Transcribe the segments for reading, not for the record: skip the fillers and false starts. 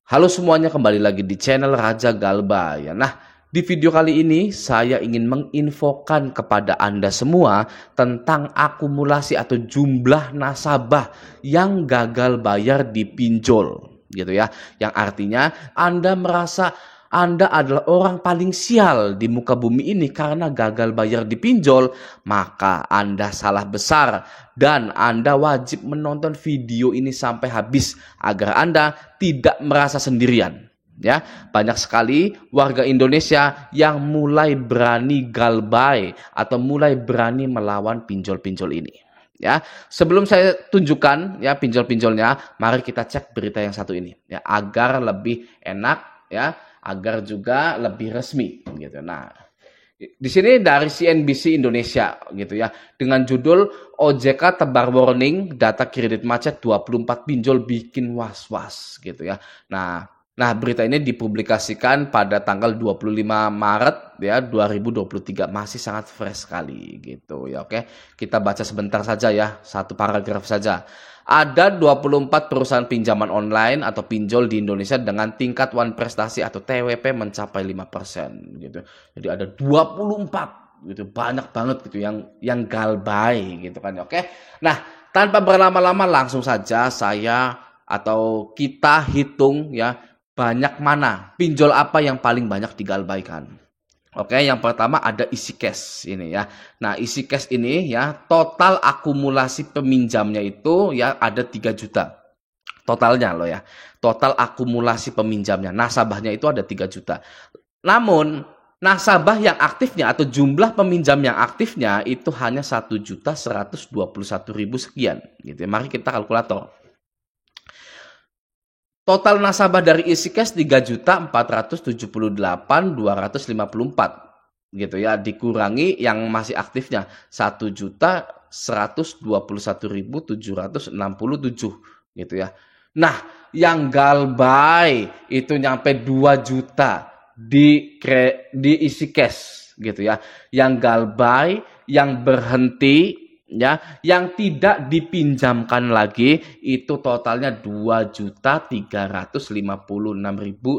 Halo semuanya, kembali lagi di channel Raja Galba ya. Nah, di video kali ini saya ingin menginfokan kepada Anda semua tentang akumulasi atau jumlah nasabah yang gagal bayar di pinjol gitu ya. Yang artinya Anda merasa Anda adalah orang paling sial di muka bumi ini karena gagal bayar di pinjol, maka Anda salah besar dan Anda wajib menonton video ini sampai habis agar Anda tidak merasa sendirian. Ya, banyak sekali warga Indonesia yang mulai berani galbay atau mulai berani melawan pinjol-pinjol ini. Ya, sebelum saya tunjukkan ya pinjol-pinjolnya, mari kita cek berita yang satu ini ya agar lebih enak ya, agar juga lebih resmi gitu. Nah, di sini dari CNBC Indonesia gitu ya, dengan judul OJK tebar warning data kredit macet 24 pinjol bikin was-was gitu ya. Nah, berita ini dipublikasikan pada tanggal 25 Maret ya 2023, masih sangat fresh sekali gitu ya. Oke, kita baca sebentar saja ya, satu paragraf saja. Ada 24 perusahaan pinjaman online atau pinjol di Indonesia dengan tingkat wan prestasi atau TWP mencapai 5% gitu. Jadi ada 24 gitu, banyak banget gitu yang galbay gitu kan. Oke. Nah, tanpa berlama-lama langsung saja saya atau kita hitung ya, banyak mana pinjol apa yang paling banyak digalbaikan. Oke, yang pertama ada isi cash ini ya. Nah, isi cash ini ya, total akumulasi peminjamnya itu ya ada 3 juta. Totalnya loh ya. Total akumulasi peminjamnya, nasabahnya itu ada 3 juta. Namun, nasabah yang aktifnya atau jumlah peminjam yang aktifnya itu hanya 1.121.000 sekian gitu. Mari kita kalkulator. Total nasabah dari isi cash 3.478.254 gitu ya, dikurangi yang masih aktifnya 1.121.767 gitu ya. Nah, yang galbay itu nyampe 2 juta di isi cash gitu ya. Yang galbay, yang berhenti ya, yang tidak dipinjamkan lagi itu totalnya 2.356.000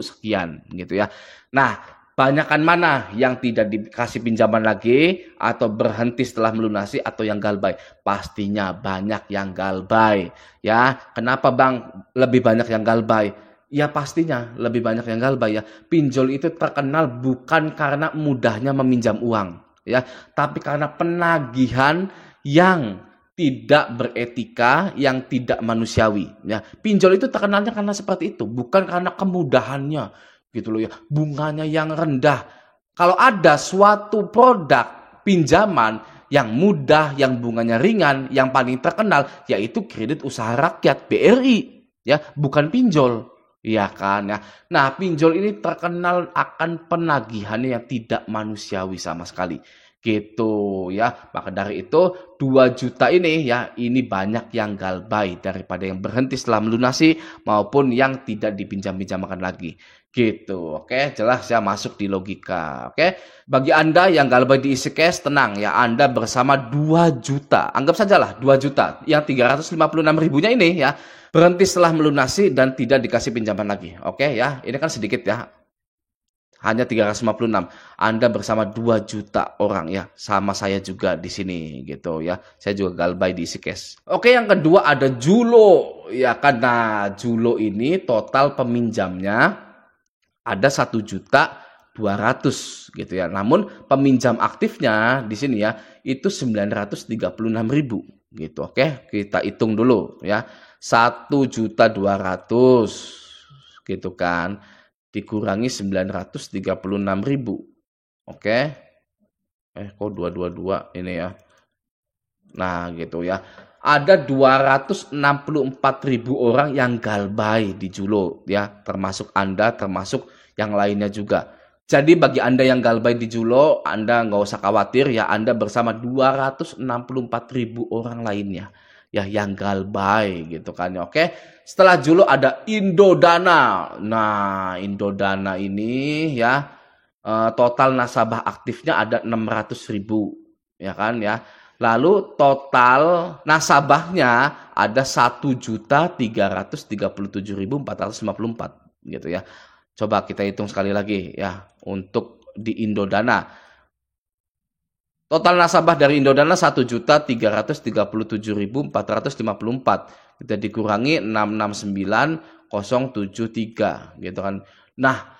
sekian gitu ya. Nah, banyakan mana yang tidak dikasih pinjaman lagi atau berhenti setelah melunasi atau yang galbay? Pastinya banyak yang galbay ya. Kenapa Bang lebih banyak yang galbay? Ya pastinya lebih banyak yang galbay ya. Pinjol itu terkenal bukan karena mudahnya meminjam uang ya, tapi karena penagihan yang tidak beretika, yang tidak manusiawi. Ya, pinjol itu terkenalnya karena seperti itu, bukan karena kemudahannya, gitu loh ya. Bunganya yang rendah. Kalau ada suatu produk pinjaman yang mudah, yang bunganya ringan, yang paling terkenal, yaitu kredit usaha rakyat (BRI), ya, bukan pinjol. Iya kan ya. Nah, pinjol ini terkenal akan penagihannya yang tidak manusiawi sama sekali. Gitu ya. Maka dari itu 2 juta ini ya, ini banyak yang galbay daripada yang berhenti setelah melunasi maupun yang tidak dipinjam-pinjamkan lagi. Gitu. Oke, jelas ya, masuk di logika. Oke. Bagi Anda yang galbay di isi cash, tenang ya, Anda bersama 2 juta. Anggap sajalah 2 juta. Yang 356 ribunya ini ya berhenti setelah melunasi dan tidak dikasih pinjaman lagi. Oke ya, ini kan sedikit ya. Hanya 356. Anda bersama 2 juta orang ya. Sama saya juga di sini gitu ya. Saya juga galbay di isi cash. Oke, yang kedua ada Julo. Ya, karena Julo ini total peminjamnya ada 1.200.000 gitu ya. Namun peminjam aktifnya di sini ya itu 936.000 gitu. Oke, kita hitung dulu ya. 1.200.000 gitu kan, dikurangi 936.000. Oke. Kok 222 ini ya. Nah, gitu ya. Ada 264.000 orang yang galbay di Julo ya, termasuk Anda, termasuk yang lainnya juga. Jadi bagi Anda yang galbay di Julo, Anda nggak usah khawatir ya, Anda bersama 264.000 orang lainnya ya yang galbay gitu kan ya. Oke. Setelah Julo ada Indodana. Nah, Indodana ini ya total nasabah aktifnya ada 600.000 ya kan ya. Lalu total nasabahnya ada 1.337.454 gitu ya. Coba kita hitung sekali lagi ya untuk di Indodana. Total nasabah dari Indodana 1.337.454. Kita dikurangi 669.073 gitu kan. Nah,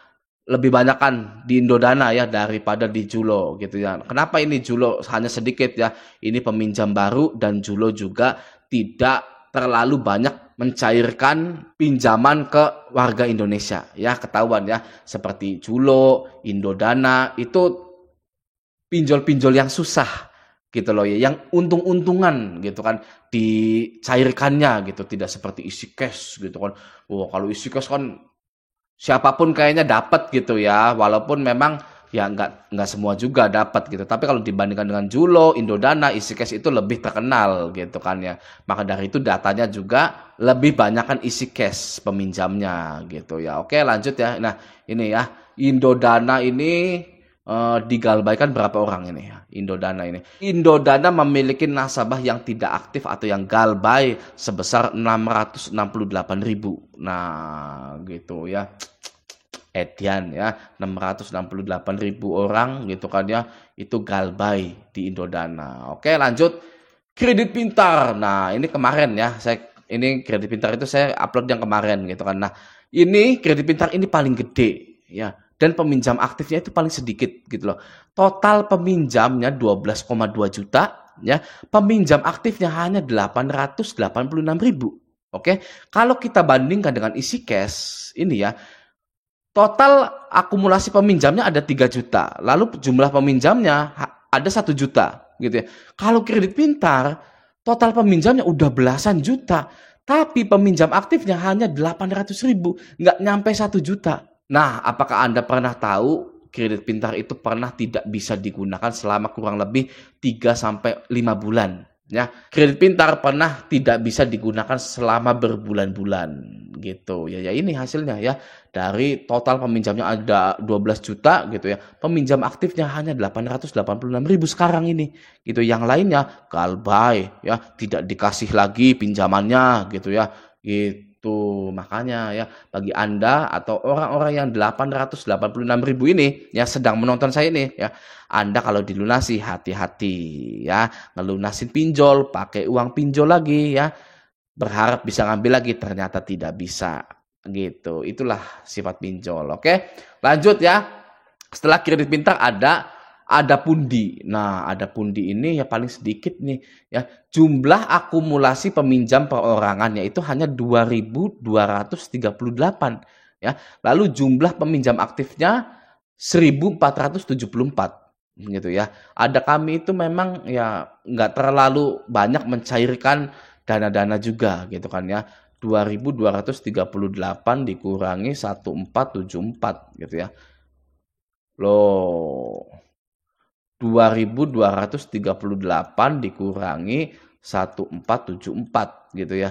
lebih banyak kan di Indodana ya daripada di Julo gitu ya. Kenapa ini Julo hanya sedikit ya? Ini peminjam baru dan Julo juga tidak terlalu banyak mencairkan pinjaman ke warga Indonesia ya, ketahuan ya, seperti Julo, Indodana itu pinjol-pinjol yang susah gitu loh ya, yang untung-untungan gitu kan dicairkannya gitu, tidak seperti isi cash gitu kan. Wah, kalau isi cash kan siapapun kayaknya dapat gitu ya, walaupun memang ya nggak semua juga dapat gitu. Tapi kalau dibandingkan dengan Julo, Indodana, EasyCash itu lebih terkenal gitu kan ya. Maka dari itu datanya juga lebih banyak kan EasyCash peminjamnya gitu ya. Oke, lanjut ya. Nah, ini ya, Indodana ini digalbaikan berapa orang ini ya, Indodana ini. Indodana memiliki nasabah yang tidak aktif atau yang galbay sebesar 668.000. Nah, gitu ya. Edian ya, 668.000 orang gitu kan ya, itu galbay di Indodana. Oke, lanjut. Kredit Pintar. Nah, ini kemarin ya, ini Kredit Pintar itu saya upload yang kemarin gitu kan. Nah, ini Kredit Pintar ini paling gede ya. Dan peminjam aktifnya itu paling sedikit gitu loh. Total peminjamnya 12,2 juta ya. Peminjam aktifnya hanya 886.000. Oke. Kalau kita bandingkan dengan isi cash ini ya, total akumulasi peminjamnya ada 3 juta. Lalu jumlah peminjamnya ada 1 juta gitu ya. Kalau Kredit Pintar total peminjamnya udah belasan juta, tapi peminjam aktifnya hanya 800.000, nggak nyampe 1 juta. Nah, apakah Anda pernah tahu Kredit Pintar itu pernah tidak bisa digunakan selama kurang lebih 3-5 bulan? Ya, Kredit Pintar pernah tidak bisa digunakan selama berbulan-bulan gitu. Ya ini hasilnya ya. Dari total peminjamnya ada 12 juta gitu ya. Peminjam aktifnya hanya 886.000 sekarang ini. Gitu. Yang lainnya galbay ya, tidak dikasih lagi pinjamannya gitu ya. Gitu. Makanya ya, bagi Anda atau orang-orang yang 886.000 ini yang sedang menonton saya ini ya, Anda kalau dilunasi hati-hati ya, ngelunasin pinjol pakai uang pinjol lagi ya, berharap bisa ngambil lagi ternyata tidak bisa gitu. Itulah sifat pinjol. Oke, lanjut ya. Setelah Kredit Pintar ada Pundi. Nah, ada Pundi ini ya paling sedikit nih ya. Jumlah akumulasi peminjam perorangan yaitu hanya 2.238 ya. Lalu jumlah peminjam aktifnya 1.474 gitu ya. Ada Kami itu memang ya nggak terlalu banyak mencairkan dana-dana juga gitu kan ya. 2.238 dikurangi 1.474 gitu ya. Loh, 2.238 dikurangi 1.474 gitu ya.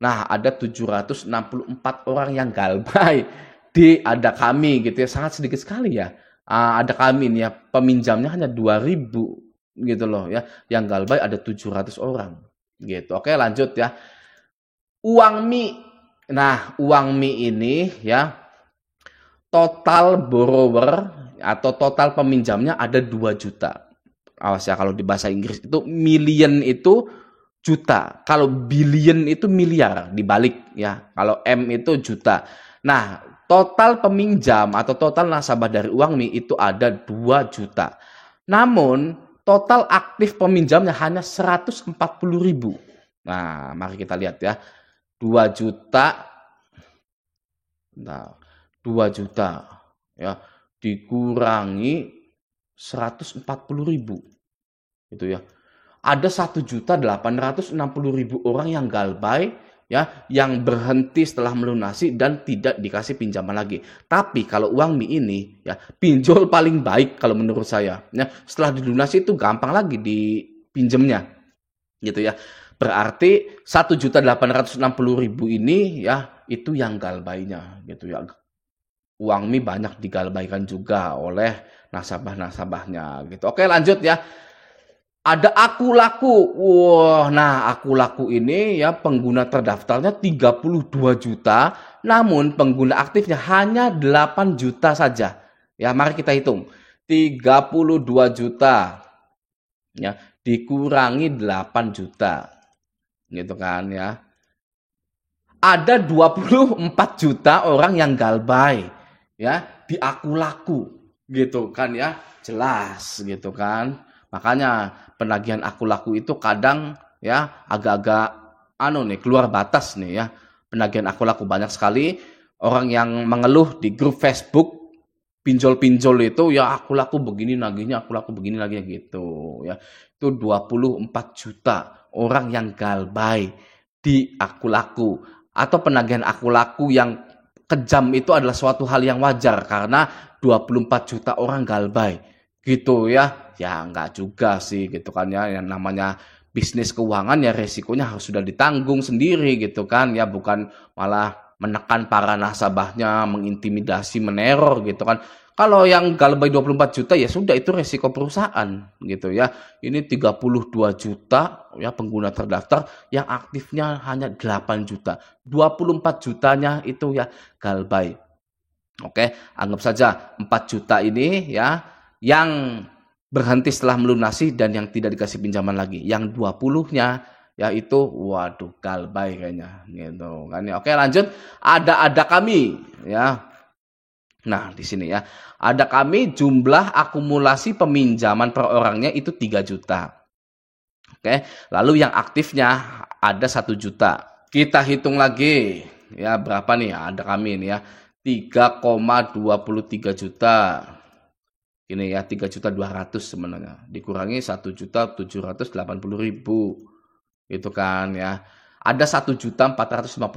Nah, ada 764 orang yang galbay di Ada Kami gitu ya. Sangat sedikit sekali ya. Ada Kami ini ya, peminjamnya hanya 2.000 gitu loh ya. Yang galbay ada 700 orang gitu. Oke, lanjut ya. Uangmi. Nah, Uangmi ini ya, total borrower atau total peminjamnya ada 2 juta. Awas ya, kalau di bahasa Inggris itu million itu juta. Kalau billion itu miliar dibalik ya. Kalau M itu juta. Nah, total peminjam atau total nasabah dari Uangmi itu ada 2 juta. Namun, total aktif peminjamnya hanya 140.000. Nah, mari kita lihat ya. 2 juta. Nah, 2 juta ya dikurangi 140.000 gitu ya. Ada 1.860.000 orang yang galbay ya, yang berhenti setelah melunasi dan tidak dikasih pinjaman lagi. Tapi kalau Uangmi ini ya, pinjol paling baik kalau menurut saya ya. Setelah dilunasi itu gampang lagi dipinjemnya gitu ya. Berarti 1.860.000 ini ya, itu yang galbaynya gitu ya. Uangmi banyak digalbaikan juga oleh nasabah-nasabahnya gitu. Oke, lanjut ya. Ada Aku Laku. Wah, nah Aku Laku ini ya pengguna terdaftarnya 32 juta namun pengguna aktifnya hanya 8 juta saja. Ya, mari kita hitung. 32 juta ya dikurangi 8 juta. Gitu kan ya. Ada 24 juta orang yang galbay ya di aku laku gitu kan ya. Jelas gitu kan. Makanya penagihan aku laku itu kadang ya agak-agak keluar batas nih ya. Penagihan aku laku banyak sekali orang yang mengeluh di grup Facebook pinjol-pinjol itu ya aku laku begini nagihnya, aku laku begini lagi gitu ya. Itu 24 juta orang yang galbay di aku laku atau penagihan aku laku yang kejam itu adalah suatu hal yang wajar karena 24 juta orang galbay gitu ya. Ya enggak juga sih gitu kan ya, yang namanya bisnis keuangan ya resikonya harus sudah ditanggung sendiri gitu kan ya, bukan malah menekan para nasabahnya, mengintimidasi, meneror gitu kan. Kalau yang galbay 24 juta ya sudah itu resiko perusahaan gitu ya. Ini 32 juta ya pengguna terdaftar yang aktifnya hanya 8 juta. 24 jutanya itu ya galbay. Oke, anggap saja 4 juta ini ya yang berhenti setelah melunasi dan yang tidak dikasih pinjaman lagi. Yang 20-nya ya itu waduh galbay kayaknya gitu kan ya. Oke, lanjut. Ada kami ya. Nah, di sini ya. Ada kami jumlah akumulasi peminjaman per orangnya itu 3 juta. Oke, lalu yang aktifnya ada 1 juta. Kita hitung lagi ya berapa nih ada kami ini ya. 3,23 juta. Ini ya 3.200.000 sebenarnya dikurangi 1.780.000 gitu kan ya. Ada 1.450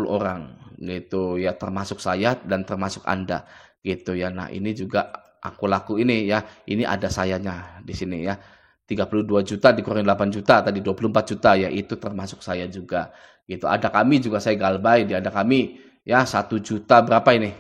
orang gitu ya, termasuk saya dan termasuk Anda gitu ya. Nah, ini juga aku laku ini ya. Ini ada sayanya di sini ya. 32 juta dikurangi 8 juta tadi 24 juta ya, itu termasuk saya juga gitu. Ada kami juga saya galbay, ada kami ya 1 juta berapa ini?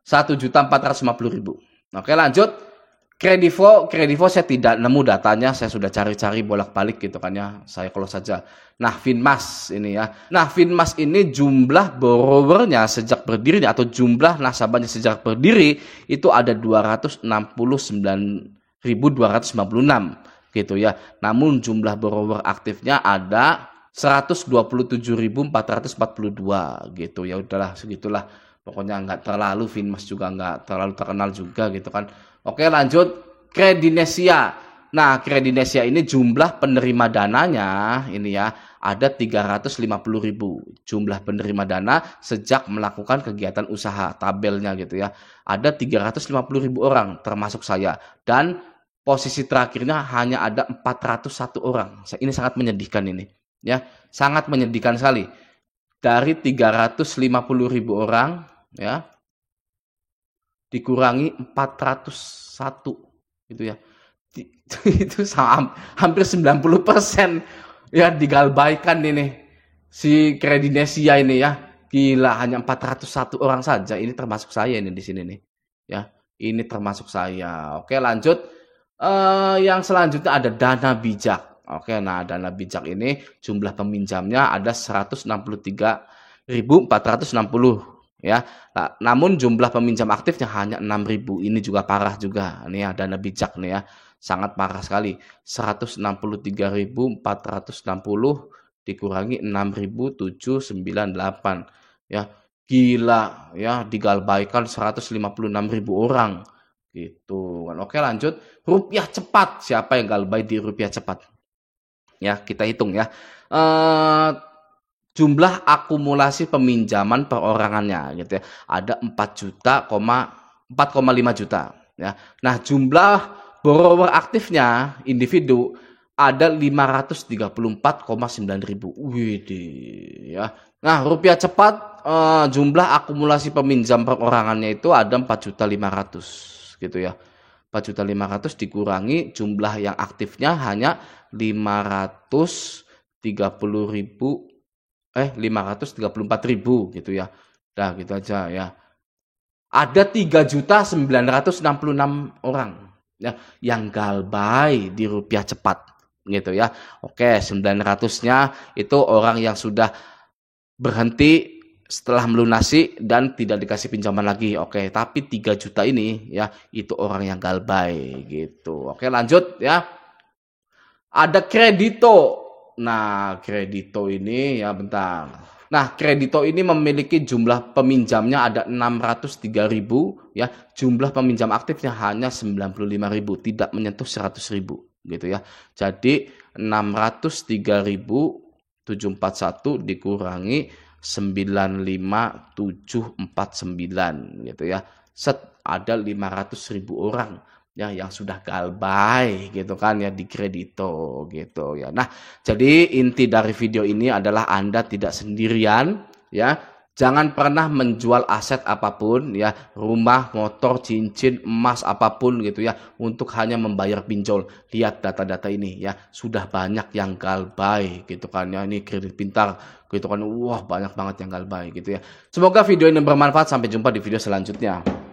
1.450.000. Oke, lanjut. Kredivo saya tidak nemu datanya, saya sudah cari-cari bolak-balik gitu kan ya, saya close saja. Nah, Finmas ini ya. Nah, Finmas ini jumlah borrowernya sejak berdiri atau jumlah nasabahnya sejak berdiri itu ada 269.296 gitu ya. Namun jumlah borrower aktifnya ada 127.442 gitu ya. Udahlah segitulah. Pokoknya nggak terlalu, Finmas juga nggak terlalu terkenal juga gitu kan. Oke, lanjut. Kredinesia. Nah, Kredinesia ini jumlah penerima dananya ini ya ada 350.000 jumlah penerima dana sejak melakukan kegiatan usaha, tabelnya gitu ya. Ada 350.000 orang termasuk saya dan posisi terakhirnya hanya ada 401 orang. Ini sangat menyedihkan ini ya. Sangat menyedihkan sekali. Dari 350.000 orang ya dikurangi 401 gitu ya. Itu hampir 90% ya digalbaikan ini si Kredinesia ini ya. Gila, hanya 401 orang saja. Ini termasuk saya ini di sini nih. Ya, ini termasuk saya. Oke, lanjut. Yang selanjutnya ada Dana Bijak. Oke, nah Dana Bijak ini jumlah peminjamnya ada 163.460 ya. Nah, namun jumlah peminjam aktifnya hanya 6.000. Ini juga parah juga. Ini ya Dana Bijak nih ya. Sangat parah sekali. 163.460 dikurangi 6.798 ya. Gila ya, digalbaikan 156.000 orang gitu kan. Oke, lanjut. Rupiah cepat. Siapa yang galbay di rupiah cepat? Ya, kita hitung ya. Jumlah akumulasi peminjaman perorangannya gitu ya. Ada 4,5 juta ya. Nah, jumlah borrower aktifnya individu ada 534,9.000. Widih ya. Nah, rupiah cepat jumlah akumulasi peminjam perorangannya itu ada 4.500.000 gitu ya. 4.500.000 dikurangi jumlah yang aktifnya hanya 534.000 gitu ya. Nah, gitu aja ya. Ada 3.966 orang ya yang galbay di rupiah cepat gitu ya. Oke, 900-nya itu orang yang sudah berhenti setelah melunasi dan tidak dikasih pinjaman lagi. Oke, tapi 3 juta ini ya itu orang yang galbay gitu. Oke, lanjut ya. Ada kredito. Nah, kredito ini ya bentar. Nah, kredito ini memiliki jumlah peminjamnya ada 603.000 ya. Jumlah peminjam aktifnya hanya 95.000, tidak menyentuh 100.000 gitu ya. Jadi 603.741 dikurangi 95749 gitu ya. Set ada 500.000 orang ya yang sudah galbay gitu kan ya di kredito gitu ya. Nah, jadi inti dari video ini adalah Anda tidak sendirian ya. Jangan pernah menjual aset apapun ya, rumah, motor, cincin, emas apapun gitu ya untuk hanya membayar pinjol. Lihat data-data ini ya, sudah banyak yang galbay gitu kan ya. Ini kredit pintar gitu kan. Wah, banyak banget yang galbay gitu ya. Semoga video ini bermanfaat. Sampai jumpa di video selanjutnya.